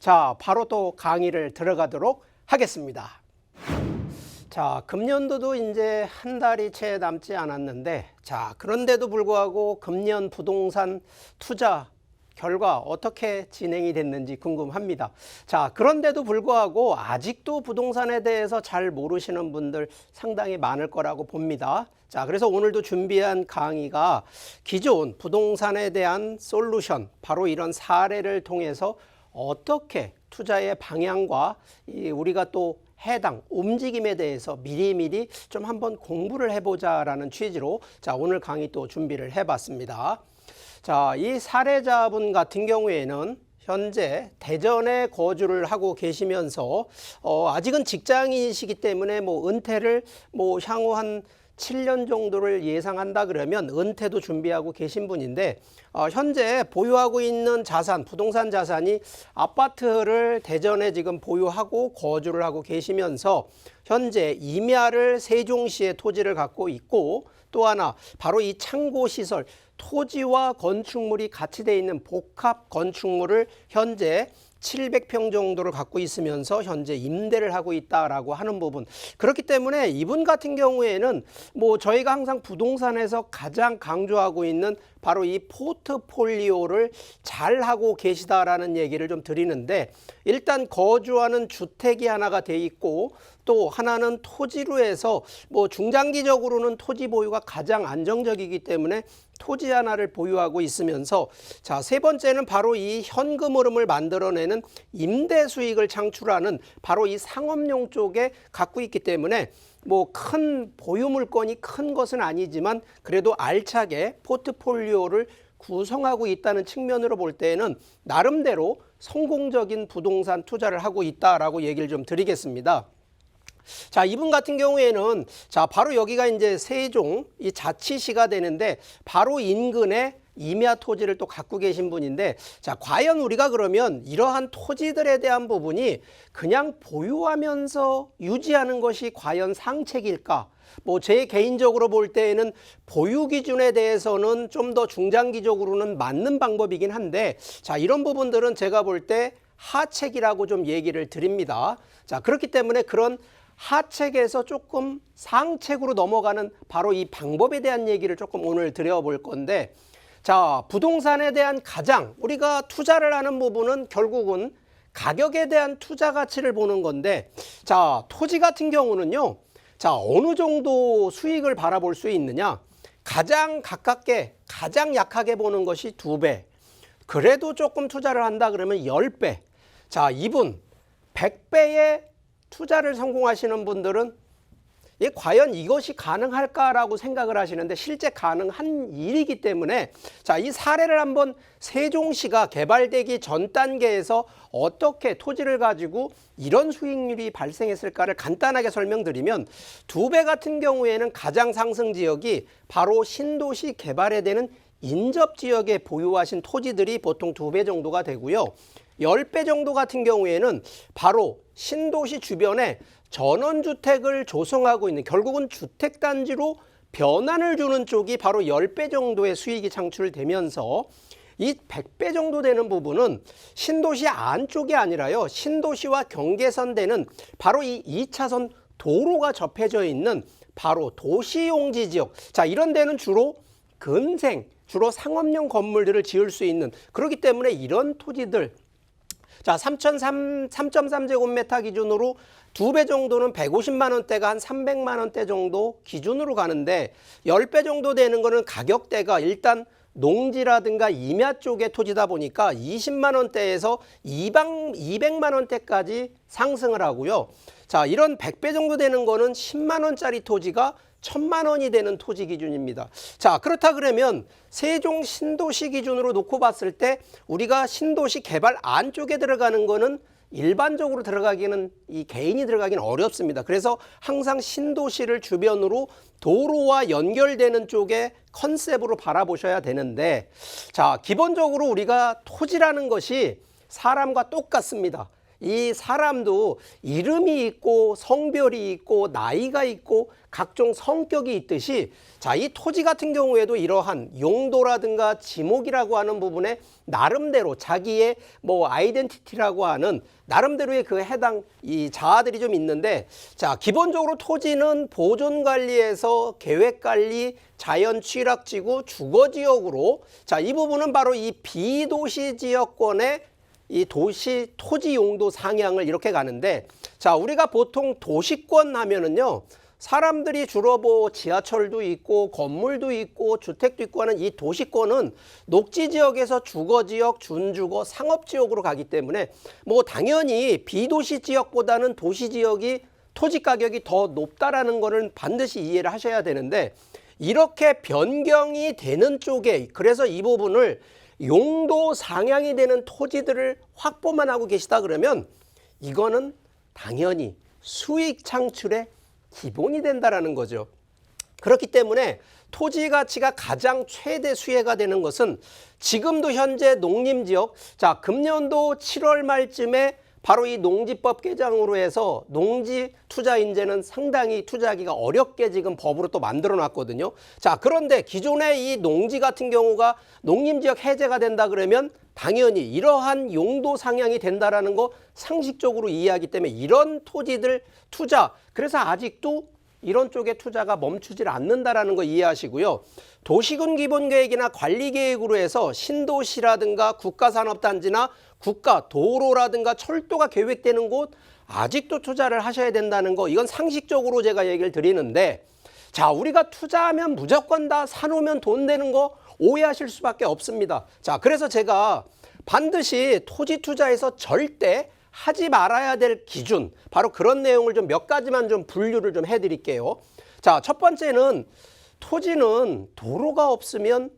자, 바로 또 강의를 들어가도록 하겠습니다. 자, 금년도도 이제 한 달이 채 남지 않았는데, 자, 그런데도 불구하고 금년 부동산 투자 결과 어떻게 진행이 됐는지 궁금합니다. 자, 그런데도 불구하고 아직도 부동산에 대해서 잘 모르시는 분들 상당히 많을 거라고 봅니다. 자, 그래서 오늘도 준비한 강의가 기존 부동산에 대한 솔루션, 바로 이런 사례를 통해서 어떻게 투자의 방향과 우리가 또 해당 움직임에 대해서 미리미리 좀 한번 공부를 해보자라는 취지로 자, 오늘 강의 또 준비를 해봤습니다. 자, 이 사례자분 같은 경우에는 현재 대전에 거주를 하고 계시면서 아직은 직장인이시기 때문에 은퇴를 향후 한 7년 정도를 예상한다 그러면 은퇴도 준비하고 계신 분인데 현재 보유하고 있는 자산, 부동산 자산이 아파트를 대전에 지금 보유하고 거주를 하고 계시면서 현재 임야를 세종시에 토지를 갖고 있고 또 하나 바로 이 창고시설, 토지와 건축물이 같이 되어 있는 복합 건축물을 현재 700평 정도를 갖고 있으면서 현재 임대를 하고 있다라고 하는 부분. 그렇기 때문에 이분 같은 경우에는 저희가 항상 부동산에서 가장 강조하고 있는 바로 이 포트폴리오를 잘 하고 계시다라는 얘기를 좀 드리는데, 일단 거주하는 주택이 하나가 돼 있고 또 하나는 토지로 해서 중장기적으로는 토지 보유가 가장 안정적이기 때문에 토지 하나를 보유하고 있으면서 자, 세 번째는 바로 이 현금 흐름을 만들어내는 임대 수익을 창출하는 바로 이 상업용 쪽에 갖고 있기 때문에 큰 보유 물건이 큰 것은 아니지만 그래도 알차게 포트폴리오를 구성하고 있다는 측면으로 볼 때에는 나름대로 성공적인 부동산 투자를 하고 있다라고 얘기를 좀 드리겠습니다. 자, 이분 같은 경우에는 자, 바로 여기가 이제 세종 이 자치시가 되는데 바로 인근에 임야 토지를 또 갖고 계신 분인데, 자, 과연 우리가 그러면 이러한 토지들에 대한 부분이 그냥 보유하면서 유지하는 것이 과연 상책일까? 제 개인적으로 볼 때에는 보유 기준에 대해서는 좀 더 중장기적으로는 맞는 방법이긴 한데, 자, 이런 부분들은 제가 볼 때 하책이라고 좀 얘기를 드립니다. 자, 그렇기 때문에 그런 하책에서 조금 상책으로 넘어가는 바로 이 방법에 대한 얘기를 조금 오늘 드려볼 건데, 자, 부동산에 대한 가장 우리가 투자를 하는 부분은 결국은 가격에 대한 투자 가치를 보는 건데, 자, 토지 같은 경우는요, 자, 어느 정도 수익을 바라볼 수 있느냐, 가장 가깝게 가장 약하게 보는 것이 2배, 그래도 조금 투자를 한다 그러면 10배. 자, 이분 100배의 투자를 성공하시는 분들은 과연 이것이 가능할까라고 생각을 하시는데 실제 가능한 일이기 때문에 자, 이 사례를 한번 세종시가 개발되기 전 단계에서 어떻게 토지를 가지고 이런 수익률이 발생했을까를 간단하게 설명드리면, 2배 같은 경우에는 가장 상승 지역이 바로 신도시 개발에 되는 인접 지역에 보유하신 토지들이 보통 2배 정도가 되고요. 10배 정도 같은 경우에는 바로 신도시 주변에 전원주택을 조성하고 있는, 결국은 주택단지로 변환을 주는 쪽이 바로 10배 정도의 수익이 창출되면서 이 100배 정도 되는 부분은 신도시 안쪽이 아니라요, 신도시와 경계선 되는 바로 이 2차선 도로가 접해져 있는 바로 도시용지 지역. 자, 이런 데는 주로 주로 상업용 건물들을 지을 수 있는, 그렇기 때문에 이런 토지들, 자, 3.3제곱미터 기준으로 2배 정도는 150만 원대가 한 300만 원대 정도 기준으로 가는데, 10배 정도 되는 거는 가격대가 일단 농지라든가 임야 쪽의 토지다 보니까 20만 원대에서 200만 원대까지 상승을 하고요. 자, 이런 100배 정도 되는 거는 10만 원짜리 토지가 1000만 원이 되는 토지 기준입니다. 자, 그렇다 그러면 세종 신도시 기준으로 놓고 봤을 때 우리가 신도시 개발 안쪽에 들어가는 거는 일반적으로 들어가기는, 이 개인이 들어가기는 어렵습니다. 그래서 항상 신도시를 주변으로 도로와 연결되는 쪽에 컨셉으로 바라보셔야 되는데, 자, 기본적으로 우리가 토지라는 것이 사람과 똑같습니다. 이 사람도 이름이 있고 성별이 있고 나이가 있고 각종 성격이 있듯이 자, 이 토지 같은 경우에도 이러한 용도라든가 지목이라고 하는 부분에 나름대로 자기의 뭐 아이덴티티라고 하는 나름대로의 그 해당 이 자아들이 좀 있는데, 자, 기본적으로 토지는 보존 관리에서 계획 관리, 자연 취락지구, 주거 지역으로, 자, 이 부분은 바로 이 비도시 지역권의 이 도시 토지 용도 상향을 이렇게 가는데, 자, 우리가 보통 도시권 하면은요, 사람들이 주로 뭐 지하철도 있고 건물도 있고 주택도 있고 하는 이 도시권은 녹지 지역에서 주거 지역, 준주거, 상업 지역으로 가기 때문에 뭐 당연히 비도시 지역보다는 도시 지역이 토지 가격이 더 높다라는 거는 반드시 이해를 하셔야 되는데, 이렇게 변경이 되는 쪽에, 그래서 이 부분을 용도 상향이 되는 토지들을 확보만 하고 계시다 그러면 이거는 당연히 수익 창출의 기본이 된다라는 거죠. 그렇기 때문에 토지 가치가 가장 최대 수혜가 되는 것은 지금도 현재 농림지역, 자, 금년도 7월 말쯤에 바로 이 농지법 개정으로 해서 농지 투자 인재는 상당히 투자하기가 어렵게 지금 법으로 또 만들어 놨거든요. 자, 그런데 기존의 이 농지 같은 경우가 농림지역 해제가 된다 그러면 당연히 이러한 용도 상향이 된다라는 거 상식적으로 이해하기 때문에 이런 토지들 투자, 그래서 아직도 이런 쪽에 투자가 멈추질 않는다라는 거 이해하시고요. 도시군 기본계획이나 관리계획으로 해서 신도시라든가 국가산업단지나 국가 도로라든가 철도가 계획되는 곳 아직도 투자를 하셔야 된다는 거, 이건 상식적으로 제가 얘기를 드리는데, 자, 우리가 투자하면 무조건 다 사놓으면 돈 되는 거 오해하실 수밖에 없습니다. 자, 그래서 제가 반드시 토지 투자에서 절대 하지 말아야 될 기준, 바로 그런 내용을 좀 몇 가지만 좀 분류를 좀 해드릴게요. 자, 첫 번째는 토지는 도로가 없으면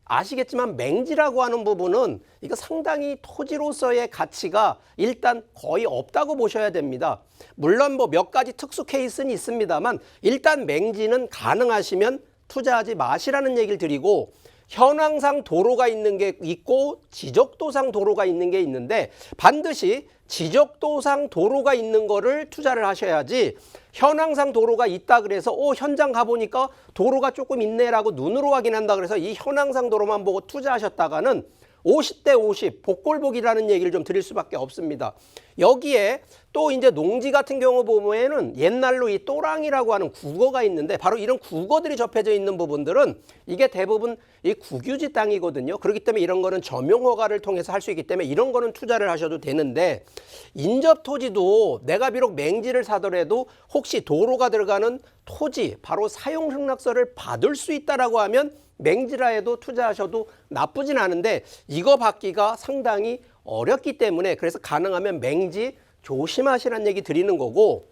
아시겠지만 맹지라고 하는 부분은 이거 상당히 토지로서의 가치가 일단 거의 없다고 보셔야 됩니다. 물론 뭐 몇 가지 특수 케이스는 있습니다만 일단 맹지는 가능하시면 투자하지 마시라는 얘기를 드리고, 현황상 도로가 있는 게 있고 지적도상 도로가 있는 게 있는데 반드시 지적도상 도로가 있는 거를 투자를 하셔야지, 현황상 도로가 있다 그래서 현장 가보니까 도로가 조금 있네라고 눈으로 확인한다 그래서 이 현황상 도로만 보고 투자하셨다가는 50대 50 복골복이라는 얘기를 좀 드릴 수밖에 없습니다. 여기에 또 이제 농지 같은 경우 보면은 옛날로 이 또랑이라고 하는 국어가 있는데 바로 이런 국어들이 접해져 있는 부분들은 이게 대부분 이 국유지 땅이거든요. 그렇기 때문에 이런 거는 점용허가를 통해서 할 수 있기 때문에 이런 거는 투자를 하셔도 되는데, 인접 토지도 내가 비록 맹지를 사더라도 혹시 도로가 들어가는 토지 바로 사용 승낙서를 받을 수 있다라고 하면 맹지라 해도 투자하셔도 나쁘진 않은데 이거 받기가 상당히 어렵기 때문에 그래서 가능하면 맹지 조심하시라는 얘기 드리는 거고,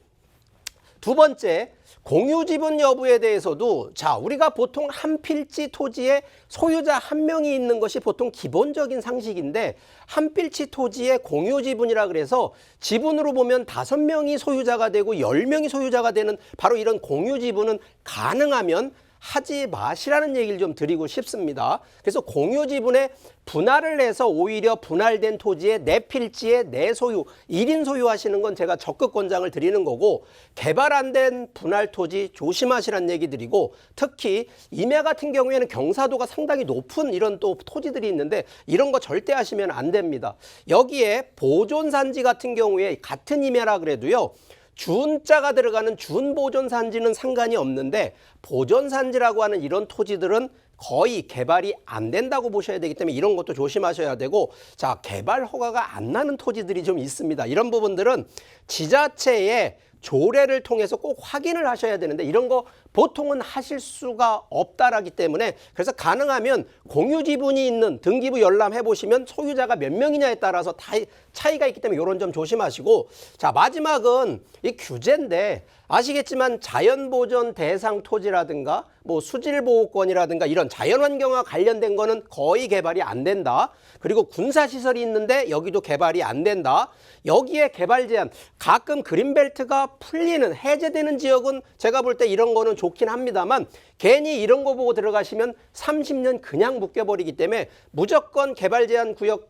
두 번째, 공유지분 여부에 대해서도 자, 우리가 보통 한 필지 토지에 소유자 한 명이 있는 것이 보통 기본적인 상식인데, 한 필지 토지에 공유지분이라 그래서 지분으로 보면 5명이 소유자가 되고 10명이 소유자가 되는 바로 이런 공유지분은 가능하면 하지 마시라는 얘기를 좀 드리고 싶습니다. 그래서 공유지분에 분할을 해서 오히려 분할된 토지에 내 필지에 내 소유, 1인 소유하시는 건 제가 적극 권장을 드리는 거고, 개발 안 된 분할 토지 조심하시라는 얘기 드리고, 특히 임야 같은 경우에는 경사도가 상당히 높은 이런 또 토지들이 있는데 이런 거 절대 하시면 안 됩니다. 여기에 보존산지 같은 경우에 같은 임야라 그래도요, 준자가 들어가는 준보존산지는 상관이 없는데 보존산지라고 하는 이런 토지들은 거의 개발이 안 된다고 보셔야 되기 때문에 이런 것도 조심하셔야 되고, 자, 개발 허가가 안 나는 토지들이 좀 있습니다. 이런 부분들은 지자체의 조례를 통해서 꼭 확인을 하셔야 되는데 이런 거 보통은 하실 수가 없다라기 때문에, 그래서 가능하면 공유지분이 있는 등기부 열람해 보시면 소유자가 몇 명이냐에 따라서 다 차이가 있기 때문에 이런 점 조심하시고, 자, 마지막은 이 규제인데 아시겠지만 자연보전 대상 토지라든가 뭐 수질보호권이라든가 이런 자연환경과 관련된 거는 거의 개발이 안 된다. 그리고 군사시설이 있는데 여기도 개발이 안 된다. 여기에 개발 제한, 가끔 그린벨트가 풀리는 해제되는 지역은 제가 볼 때 이런 거는 좋긴 합니다만 괜히 이런 거 보고 들어가시면 30년 그냥 묶여버리기 때문에 무조건 개발 제한 구역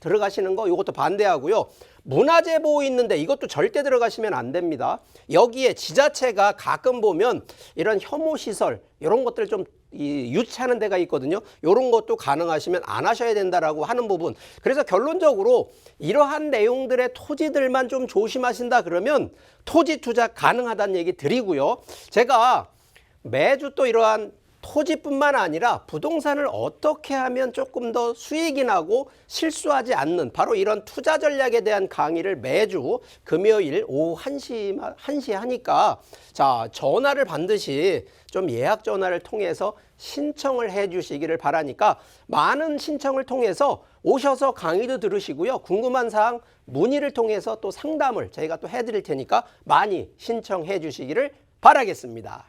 들어가시는 거 이것도 반대하고요. 문화재 보호 있는데 이것도 절대 들어가시면 안 됩니다. 여기에 지자체가 가끔 보면 이런 혐오시설 이런 것들 좀 유치하는 데가 있거든요. 이런 것도 가능하시면 안 하셔야 된다라고 하는 부분. 그래서 결론적으로 이러한 내용들의 토지들만 좀 조심하신다 그러면 토지 투자 가능하다는 얘기 드리고요. 제가 매주 또 이러한 토지뿐만 아니라 부동산을 어떻게 하면 조금 더 수익이 나고 실수하지 않는 바로 이런 투자 전략에 대한 강의를 매주 금요일 오후 1시 하니까 자, 전화를 반드시 좀 예약 전화를 통해서 신청을 해 주시기를 바라니까 많은 신청을 통해서 오셔서 강의도 들으시고요. 궁금한 사항 문의를 통해서 또 상담을 저희가 또 해드릴 테니까 많이 신청해 주시기를 바라겠습니다.